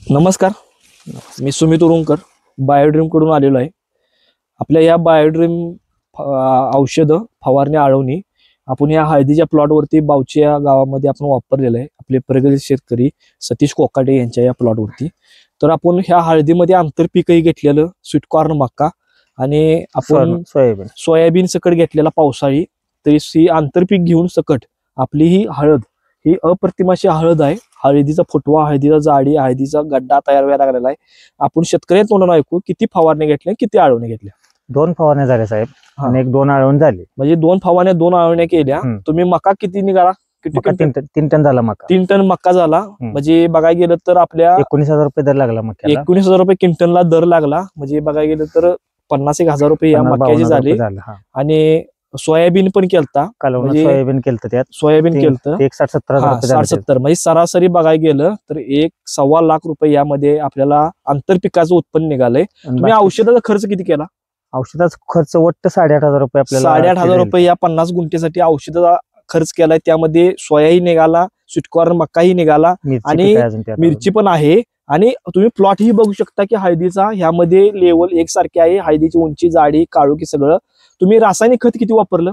नमस्कार, मी सुमित उरुंकर बायोड्रीम कडून आलेलो आहे. आपल्या या बायोड्रीम औषधं फवारणी आळवणी आपण या हळदीच्या प्लॉटवरती बावची या गावामध्ये आपण वापरलेलं आहे. आपले प्रगत शेतकरी सतीश कोकाटे यांच्या या प्लॉटवरती. तर आपण ह्या हळदीमध्ये आंतरपीकही घेतलेलं स्वीटकॉर्न मक्का आणि आपण सोयाबीन सकट घेतलेला पावसाळी. तरी ही आंतरपीक घेऊन सकट आपली ही हळद ही अप्रतिम अशी हळद आहे. हळदीचा फुटवा, हळदीचा जाडी, हळदीचा गड्डा तयार व्हायला लागलेला आहे. आपण शेतकरी तोंडून ऐकू किती फवारणी घेतल्या, किती आळवणी घेतल्या? 2 फवारण्या झाल्या साहेब आणि 1-2 आळवण झाली. म्हणजे 2 फवारण्या 2 आळवण्या केल्या. तुम्ही मका किती निघाला? किती 3 टन झाला मका. 3 टन मका झाला. म्हणजे बघायला गेलं तर आपल्या 19,000 रुपये दर लागला मक्याला. 19,000 रुपये क्विंटलला दर लागला. म्हणजे बघायला गेलं तर 50,000 रुपये या मक्याची झाली. आणि सोयाबीन पण केलता. म्हणजे सोयाबीन केलं, त्यात सोयाबीन केलं 60-70 म्हणजे सरासरी बघायला गेलं तर 1.25 लाख रुपये यामध्ये आपल्याला आंतरपिकाचं उत्पन्न निघालंय. तुम्ही औषधाचा खर्च किती केला? औषधाचा खर्च वाटतं 8,500 रुपये आपल्याला. 8,500 रुपये या 50 गुंठेसाठी औषधाचा खर्च केलाय. त्यामध्ये सोयाही निघाला, स्वीटकॉर्न मक्काही निघाला आणि मिरची पण आहे. आणि तुम्ही प्लॉट ही बघू शकता की हळदीचा ह्यामध्ये लेवल एकसारखी आहे. हळदीची उंची, जाडी, काळोखी सगळं. तुम्ही रासायनिक खत किती वापरलं?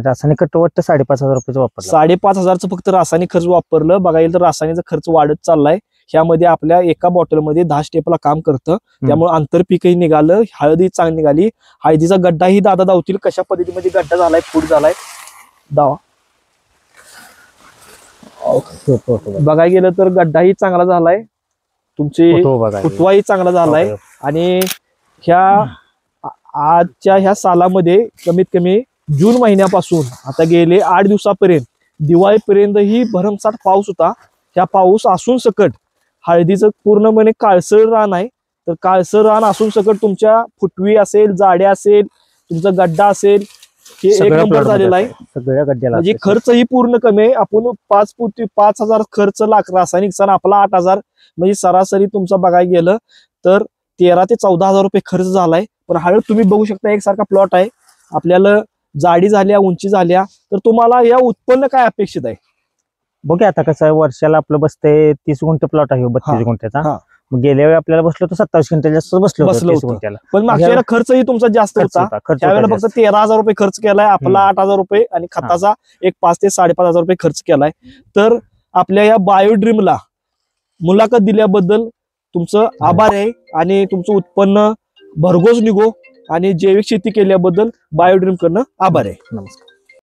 रासायनिक खत वाटतं 5,500 रुपयाचं वापरलं. 5,500चं फक्त रासायनिक खर्च वापरलं. बघायला तर रासायनिक खर्च वाढत चाललाय. ह्यामध्ये आपल्या एका बॉटलमध्ये 10 स्टेपला काम करतं. त्यामुळे आंतरपीकही निघालं, हळदी चांगली निघाली. हळदीचा गड्डाही दादा धावतील कशा पद्धतीमध्ये गड्डा झालाय, फूट झालाय दावा. बघायला गेलं तर गड्डाही चांगला झालाय, तुमची फुटवाही चांगला झालाय. आणि ह्या आजच्या ह्या सालामध्ये कमीत कमी जून महिन्यापासून आता गेले 8 दिवसापर्यंत दिवाळीपर्यंत ही भरमसाठ पाऊस होता. ह्या पाऊस असून सकट हळदीचं पूर्णपणे काळसर रान आहे. तर काळसर रान असून सकट तुमच्या फुटवी असेल, जाड्या असेल, तुमचा गड्डा असेल, हे एक नंबर झालेला आहे. सगळ्या गड्ड्याला म्हणजे खर्च ही पूर्ण कमी आहे. आपण 5,000 खर्च रासायनिक सण आपला 8,000, म्हणजे सरासरी तुमचा बघायला गेलं तर 13,000 ते 14,000 रुपये खर्च झालाय. पण हळद तुम्ही बघू शकता एकसारखा प्लॉट आहे. आपल्याला जाडी झाल्या, उंची झाल्या, तर तुम्हाला या उत्पन्न काय अपेक्षित आहे? बघा आता कसं आहे, वर्षाला आपलं बसते 30 गुंठे प्लॉट आहे, 32 गुंठ्याचा. मग गेल्या वेळी आपल्याला बसलो तर 27 क्विंटल जास्त बसलो. पण मागच्या वेळेला खर्चही तुमचा जास्त होता. त्यावेळेला फक्त 13,000 रुपये खर्च केलाय आपला, 8,000 रुपये आणि खताचा एक 5,000 ते 5,500 रुपये खर्च केलाय. तर आपल्या या बायोड्रीमला मुलाखत दिल्याबद्दल तुमचं आभार आहे. आणि तुमचं उत्पन्न भरघोस निघो आणि जैविक शेती केल्याबद्दल बायोड्रीम करणं आभार आहे. नमस्कार.